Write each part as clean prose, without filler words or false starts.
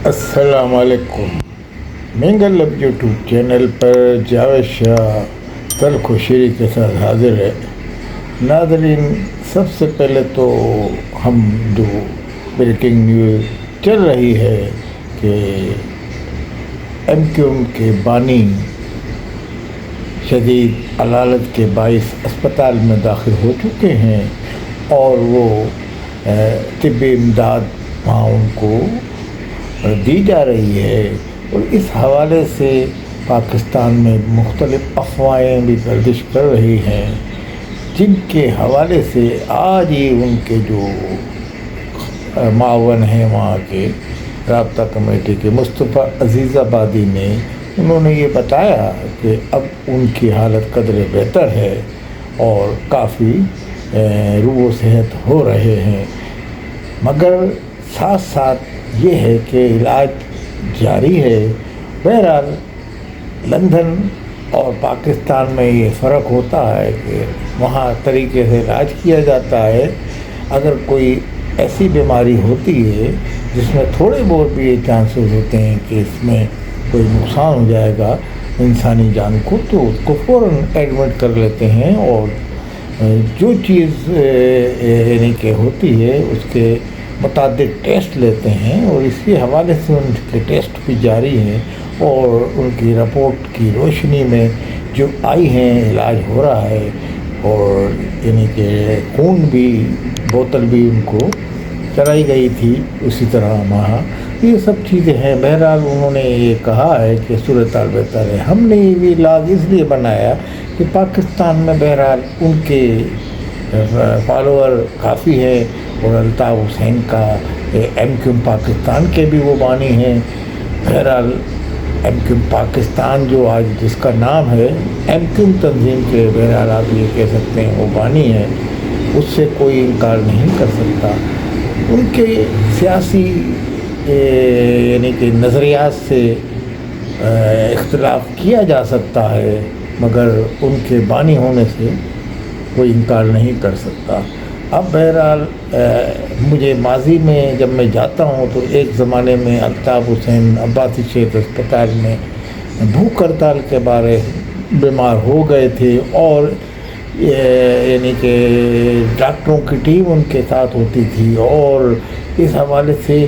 السلام علیکم۔ مینگل لب یوٹیوب چینل پر جاوید شاہ تلخ و شیریں کے ساتھ حاضر ہے۔ ناظرین، سب سے پہلے تو ہم جو بریکنگ نیوز چل رہی ہے کہ ایم کیو ایم کے بانی شدید علالت کے باعث اسپتال میں داخل ہو چکے ہیں اور وہ طبی امداد وہاں ان کو دی جا رہی ہے، اور اس حوالے سے پاکستان میں مختلف افواہیں بھی گردش کر رہی ہیں، جن کے حوالے سے آج ہی ان کے جو معاون ہیں وہاں کے رابطہ کمیٹی کے مصطفیٰ عزیز آبادی نے انہوں نے یہ بتایا کہ اب ان کی حالت قدرے بہتر ہے اور کافی روح و صحت ہو رہے ہیں، مگر ساتھ ساتھ یہ ہے کہ علاج جاری ہے۔ بہرحال لندن اور پاکستان میں یہ فرق ہوتا ہے کہ وہاں طریقے سے علاج کیا جاتا ہے۔ اگر کوئی ایسی بیماری ہوتی ہے جس میں تھوڑے بہت بھی یہ چانسز ہوتے ہیں کہ اس میں کوئی نقصان ہو جائے گا انسانی جان کو، تو اس کو فوراً ایڈمٹ کر لیتے ہیں اور جو چیز یعنی کہ ہوتی ہے اس کے متعدد ٹیسٹ لیتے ہیں، اور اسی حوالے سے ان کے ٹیسٹ بھی جاری ہیں اور ان کی رپورٹ کی روشنی میں جو آئی ہیں علاج ہو رہا ہے، اور یعنی کہ خون بھی بوتل بھی ان کو چلائی گئی تھی اسی طرح وہاں، یہ سب چیزیں ہیں۔ بہرحال انہوں نے یہ کہا ہے کہ صورتحال بہتر ہے۔ ہم نے یہ لاگ اس لیے بنایا کہ پاکستان میں بہرحال ان کے فالوور کافی ہیں، اور الطاف حسین کا ایم کیو ایم پاکستان کے بھی وہ بانی ہیں۔ بہرحال ایم کیو ایم پاکستان جو آج جس کا نام ہے ایم کیو ایم تنظیم کے، بہرحال آپ یہ کہہ سکتے ہیں وہ بانی ہے، اس سے کوئی انکار نہیں کر سکتا۔ ان کے سیاسی یعنی کہ نظریات سے اختلاف کیا جا سکتا ہے، مگر ان کے بانی ہونے سے کوئی انکار نہیں کر سکتا۔ اب بہرحال مجھے ماضی میں جب میں جاتا ہوں تو ایک زمانے میں الطاف حسین عباسی صحت اسپتال میں بھوک ہڑتال کے بارے بیمار ہو گئے تھے، اور یعنی کہ ڈاکٹروں کی ٹیم ان کے ساتھ ہوتی تھی، اور اس حوالے سے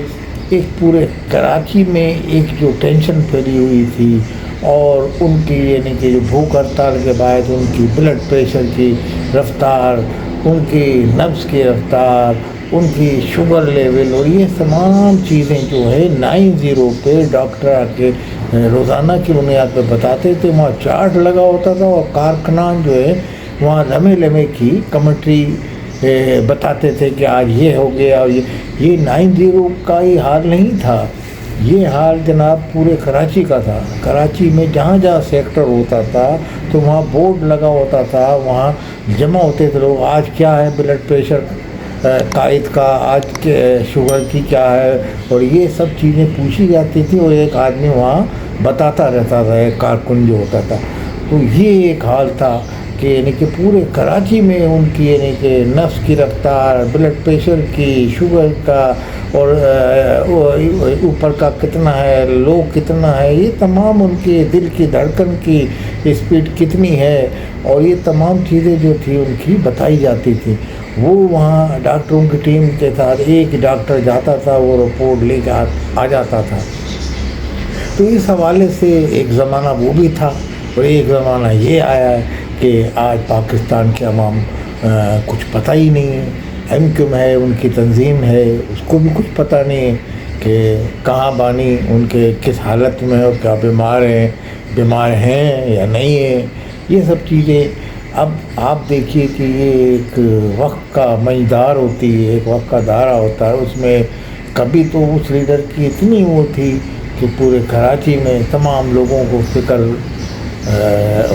ایک پورے کراچی میں ایک جو ٹینشن پھیلی ہوئی تھی، اور ان کی یعنی کہ جو بھوک ہڑتال کے باعث ان کی بلڈ پریشر کی رفتار، ان کی نبض کی رفتار، ان کی شوگر لیول، اور یہ تمام چیزیں جو ہے 90 پہ ڈاکٹر آ کے روزانہ کی بنیاد پہ بتاتے تھے۔ وہاں چارٹ لگا ہوتا تھا، اور کارکنان جو ہے وہاں لمحے لمحے کی کمنٹری بتاتے تھے کہ آج یہ ہو گیا، اور یہ 90 کا ہی حال نہیں تھا، یہ حال جناب پورے کراچی کا تھا۔ کراچی میں جہاں جہاں سیکٹر ہوتا تھا تو وہاں بورڈ لگا ہوتا تھا، وہاں جمع ہوتے تھے لوگ، آج کیا ہے بلڈ پریشر قائد کا، آج کے شوگر کی کیا ہے، اور یہ سب چیزیں پوچھی جاتی تھی، اور ایک آدمی وہاں بتاتا رہتا تھا، ایک کارکن جو ہوتا تھا۔ تو یہ ایک حال تھا کہ یعنی کہ پورے کراچی میں ان کی یعنی کہ نفس کی رفتار، بلڈ پریشر کی، شوگر کا، اور اوپر کا کتنا ہے، لو کتنا ہے، یہ تمام ان کے دل کی دھڑکن کی اسپیڈ کتنی ہے، اور یہ تمام چیزیں جو تھی ان کی بتائی جاتی تھی۔ وہ وہاں ڈاکٹروں کی ٹیم کے ساتھ ایک ڈاکٹر جاتا تھا، وہ رپورٹ لے کے آ جاتا تھا۔ تو اس حوالے سے ایک زمانہ وہ بھی تھا، اور ایک زمانہ یہ آیا ہے کہ آج پاکستان کے عوام کچھ پتہ ہی نہیں ہے۔ ایم کیو ایم ہے، ان کی تنظیم ہے، اس کو بھی کچھ پتہ نہیں ہے کہ کہاں بانی ان کے کس حالت میں، اور کیا بیمار ہیں یا نہیں ہیں، یہ سب چیزیں۔ اب آپ دیکھیے کہ یہ ایک وقت کا مجدار ہوتی ہے، ایک وقت کا دائرہ ہوتا ہے، اس میں کبھی تو اس لیڈر کی اتنی وہ تھی کہ پورے کراچی میں تمام لوگوں کو فکر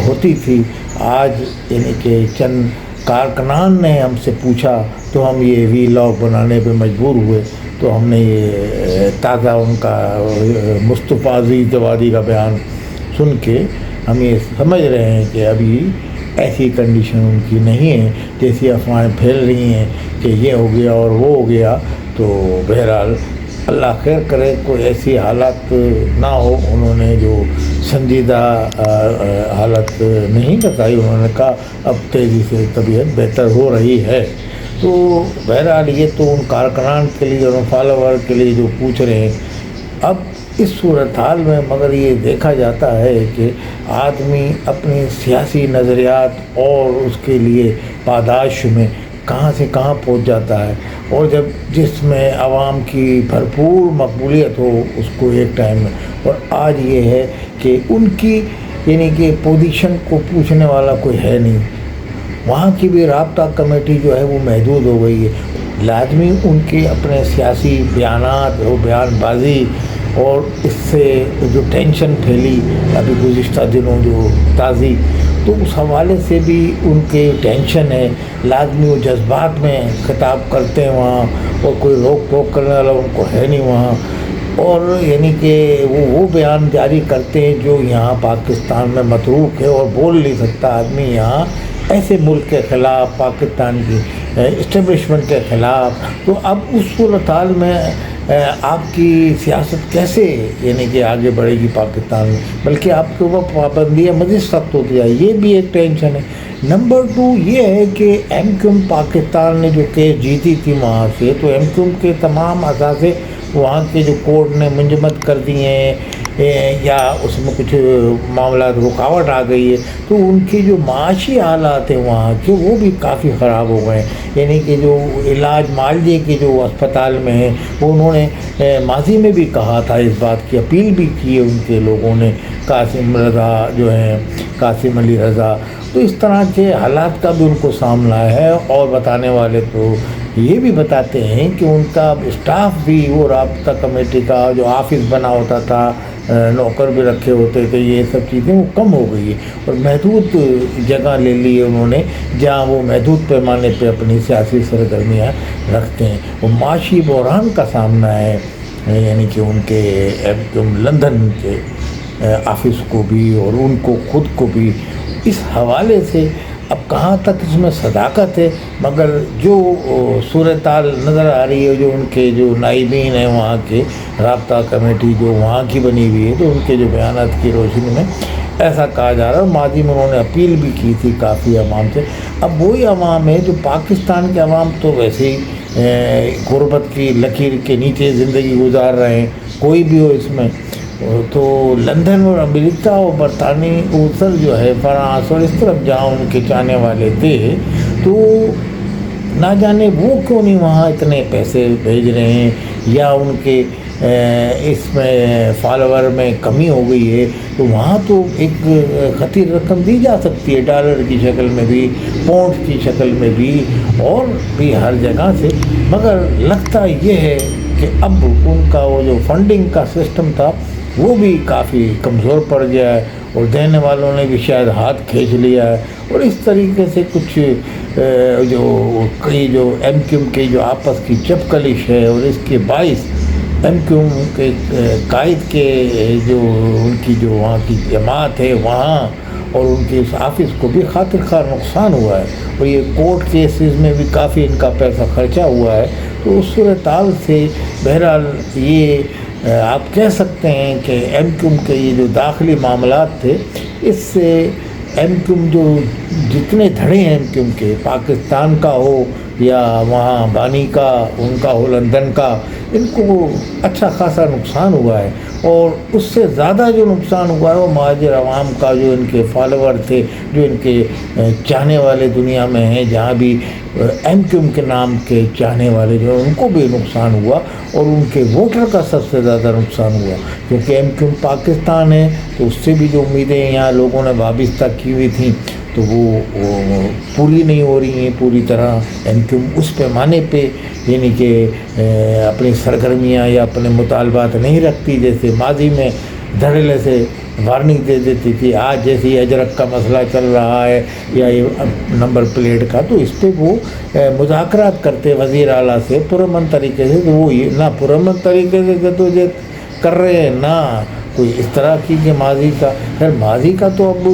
ہوتی تھی۔ آج یعنی کہ چند کارکنان نے ہم سے پوچھا تو ہم یہ وی لاگ بنانے پہ مجبور ہوئے، تو ہم نے یہ تازہ ان کا مصطفیٰ عزیز آبادی کا بیان سن کے ہم یہ سمجھ رہے ہیں کہ ابھی ایسی کنڈیشن ان کی نہیں ہے جیسی افواہیں پھیل رہی ہیں کہ یہ ہو گیا اور وہ ہو گیا۔ تو بہرحال اللہ خیر کرے کوئی ایسی حالات نہ ہو. انہوں نے جو سنجیدہ حالت نہیں بتائی، انہوں نے کہا اب تیزی سے طبیعت بہتر ہو رہی ہے. تو بہرحال یہ تو ان کارکنان کے لیے اور فالوور کے لیے جو پوچھ رہے ہیں. اب اس صورتحال میں مگر یہ دیکھا جاتا ہے کہ آدمی اپنی سیاسی نظریات اور اس کے لیے پاداش میں کہاں سے کہاں پہنچ جاتا ہے، اور جب جس میں عوام کی بھرپور مقبولیت ہو اس کو ایک ٹائم میں. اور آج یہ ہے کہ ان کی یعنی کہ پوزیشن کو پوچھنے والا کوئی ہے نہیں. وہاں کی بھی رابطہ کمیٹی جو ہے وہ محدود ہو گئی ہے. لازمی ان کے اپنے سیاسی بیانات اور بیان بازی اور اس سے جو ٹینشن پھیلی ابھی گزشتہ دنوں جو تازی، تو اس حوالے سے بھی ان کے ٹینشن ہے. لازمی وہ جذبات میں خطاب کرتے ہیں وہاں، اور کوئی روک ٹوک کرنے والا ان کو ہے نہیں وہاں. اور یعنی کہ وہ بیان جاری کرتے ہیں جو یہاں پاکستان میں متروک ہے اور بول نہیں سکتا آدمی یہاں ایسے ملک کے خلاف، پاکستان کی اسٹیبلشمنٹ کے خلاف. تو اب اس صورتحال میں آپ کی سیاست کیسے یعنی کہ آگے بڑھے گی پاکستان میں، بلکہ آپ کے اوپر پابندیاں مزید سخت ہوتی جائے، یہ بھی ایک ٹینشن ہے. نمبر 2 یہ ہے کہ ایم کیو ایم پاکستان نے جو کیس جیتی تھی وہاں سے، تو ایم کیو ایم کے تمام اثاثے وہاں کے جو کورٹ نے منجمد کر دیے ہیں یا اس میں کچھ معاملات رکاوٹ آ گئی ہے، تو ان کی جو معاشی حالات ہیں وہاں کے وہ بھی کافی خراب ہو گئے ہیں. یعنی کہ جو علاج معالجے کے جو اسپتال میں ہیں وہ انہوں نے ماضی میں بھی کہا تھا، اس بات کی اپیل بھی کی ہے ان کے لوگوں نے، قاسم رضا جو ہیں، قاسم علی رضا. تو اس طرح کے حالات کا بھی ان کو سامنا ہے. اور بتانے والے تو یہ بھی بتاتے ہیں کہ ان کا اسٹاف بھی وہ رابطہ کمیٹی کا جو آفس بنا ہوتا تھا، نوکر بھی رکھے ہوتے تھے، یہ سب چیزیں وہ کم ہو گئی ہے اور محدود جگہ لے لی ہے انہوں نے جہاں وہ محدود پیمانے پہ اپنی سیاسی سرگرمیاں رکھتے ہیں. وہ معاشی بحران کا سامنا ہے، یعنی کہ ان کے لندن کے آفس کو بھی اور ان کو خود کو بھی. اس حوالے سے اب کہاں تک اس میں صداقت ہے، مگر جو صورتحال نظر آ رہی ہے، جو ان کے جو نائبین ہیں وہاں کے رابطہ کمیٹی جو وہاں کی بنی ہوئی ہے، تو ان کے جو بیانات کی روشنی میں ایسا کہا جا رہا ہے. ماضی میں انہوں نے اپیل بھی کی تھی کافی عوام سے. اب وہی عوام ہے جو پاکستان کے عوام تو ویسے ہی غربت کی لکیر کے نیچے زندگی گزار رہے ہیں، کوئی بھی ہو اس میں. تو لندن اور امریکہ اور برطانوی اوسر جو ہے، فرانس اور اس طرف جہاں ان کے چاہنے والے تھے، تو نہ جانے وہ کیوں نہیں وہاں اتنے پیسے بھیج رہے ہیں، یا ان کے اس میں فالوور میں کمی ہو گئی ہے. تو وہاں تو ایک خطیر رقم دی جا سکتی ہے، ڈالر کی شکل میں بھی، پاؤنڈ کی شکل میں بھی، اور بھی ہر جگہ سے. مگر لگتا یہ ہے کہ اب ان کا وہ جو فنڈنگ کا سسٹم تھا وہ بھی کافی کمزور پڑ گیا ہے، اور دینے والوں نے بھی شاید ہاتھ کھینچ لیا ہے. اور اس طریقے سے کچھ جو کئی جو ایم کیو ایم کے جو آپس کی چپکلش ہے، اور اس کے باعث ایم کیو ایم کے قائد کے جو ان کی جو وہاں کی جماعت ہے وہاں اور ان کے اس آفس کو بھی خاطر خواہ نقصان ہوا ہے. اور یہ کورٹ کیسز میں بھی کافی ان کا پیسہ خرچہ ہوا ہے. تو اس صورتحال سے بہرحال یہ آپ کہہ سکتے ہیں کہ ایم کیو ایم کے یہ جو داخلی معاملات تھے، اس سے ایم کیو ایم جو جتنے دھڑے ہیں ایم کیو ایم کے، پاکستان کا ہو یا وہاں بانی کا، ان کا ہو لندن کا، ان کو اچھا خاصا نقصان ہوا ہے. اور اس سے زیادہ جو نقصان ہوا ہے وہ مہاجر عوام کا، جو ان کے فالوور تھے، جو ان کے چاہنے والے دنیا میں ہیں، جہاں بھی ایم کیو ایم کے نام کے چاہنے والے جو ان کو بھی نقصان ہوا، اور ان کے ووٹر کا سب سے زیادہ نقصان ہوا. کیونکہ ایم کیو ایم پاکستان ہے تو اس سے بھی جو امیدیں یہاں لوگوں نے وابستہ کی ہوئی تھیں تو وہ پوری نہیں ہو رہی ہیں پوری طرح. ایم کیو ایم اس پیمانے پہ یعنی کہ اپنی سرگرمیاں یا اپنے مطالبات نہیں رکھتی جیسے ماضی میں دھڑلے سے وارننگ دے دیتی تھی. آج جیسے اجرک کا مسئلہ چل رہا ہے یا یہ نمبر پلیٹ کا، تو اس پہ وہ مذاکرات کرتے وزیر اعلیٰ سے پرامن طریقے سے. تو وہ یہ نہ پرامن طریقے سے جدوجہد کر رہے ہیں، نہ کوئی اس طرح کی کہ ماضی کا. خیر ماضی کا تو اب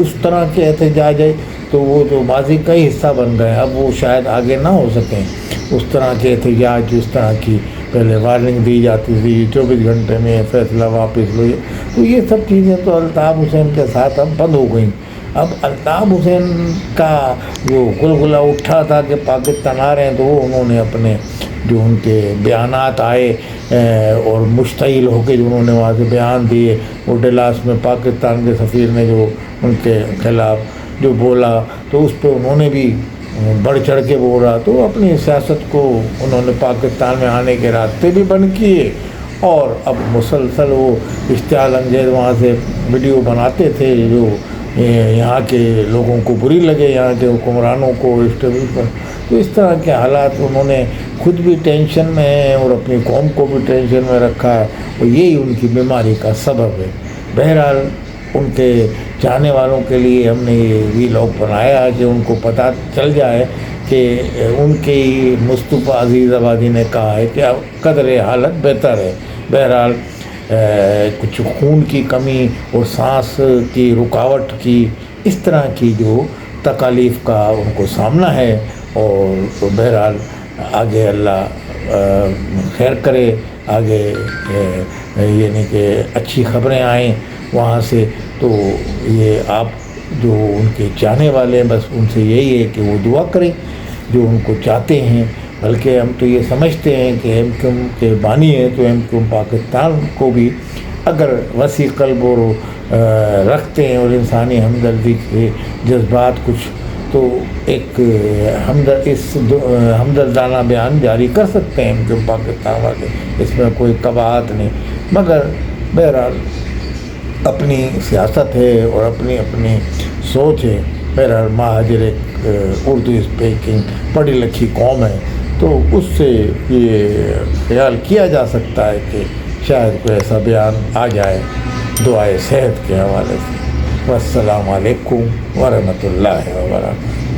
اس طرح کے احتجاج ہے تو وہ جو ماضی کا ہی حصہ بن گئے، اب وہ شاید آگے نہ ہو سکیں اس طرح کے احتجاج، اس طرح کی پہلے وارننگ دی جاتی تھی 24 گھنٹے میں فیصلہ واپس لو، تو یہ سب چیزیں تو الطاف حسین کے ساتھ اب بند ہو گئیں۔ اب الطاف حسین کا جو غلغلہ اٹھا تھا کہ پاکستان آ رہے ہیں، تو وہ انہوں نے اپنے جو ان کے بیانات آئے اور مشتعل ہو کے جو انہوں نے وہاں سے بیان دیے، وہ ڈلاس میں پاکستان کے سفیر نے جو ان کے خلاف جو بولا، تو اس پہ انہوں نے بھی بڑھ چڑھ کے بولا، تو اپنی سیاست کو انہوں نے پاکستان میں آنے کے راستے بھی بند کیے، اور اب مسلسل وہ اشتعال انگیز وہاں سے ویڈیو بناتے تھے جو یہاں کے لوگوں کو بری لگے، یہاں کے حکمرانوں کو اسٹیبلشمنٹ۔ تو اس طرح کے حالات انہوں نے خود بھی ٹینشن میں ہیں اور اپنی قوم کو بھی ٹینشن میں رکھا ہے، اور یہی ان کی بیماری کا سبب ہے۔ بہرحال ان کے چاہنے والوں کے لیے ہم نے یہ ویلاگ بنایا کہ ان کو پتہ چل جائے کہ ان کی مصطفیٰ عزیز آبادی نے کہا ہے کہ اب قدر حالت بہتر ہے۔ بہرحال کچھ خون کی کمی اور سانس کی رکاوٹ کی اس طرح کی جو تکالیف کا ان کو سامنا ہے، اور بہرحال آگے اللہ خیر کرے، آگے یعنی کہ اچھی خبریں آئیں وہاں سے۔ تو یہ آپ جو ان کے چاہنے والے ہیں، بس ان سے یہی ہے کہ وہ دعا کریں جو ان کو چاہتے ہیں۔ بلکہ ہم تو یہ سمجھتے ہیں کہ ایم کیو ایم کے بانی ہیں، تو ایم کیو ایم پاکستان کو بھی اگر وسیع قلب اور رکھتے ہیں اور انسانی ہمدردی کے جذبات کچھ، تو ایک ہمدردانہ بیان جاری کر سکتے ہیں ایم کیو ایم پاکستان والے، اس میں کوئی قباحت نہیں۔ مگر بہرحال اپنی سیاست ہے اور اپنی سوچ ہے۔ بہرحال مہاجر ایک اردو اسپیکنگ پڑھی لکھی قوم ہے، تو اس سے یہ خیال کیا جا سکتا ہے کہ شاید کوئی ایسا بیان آ جائے دعائے صحت کے حوالے سے۔ والسلام علیکم ورحمۃ اللہ وبرکاتہ۔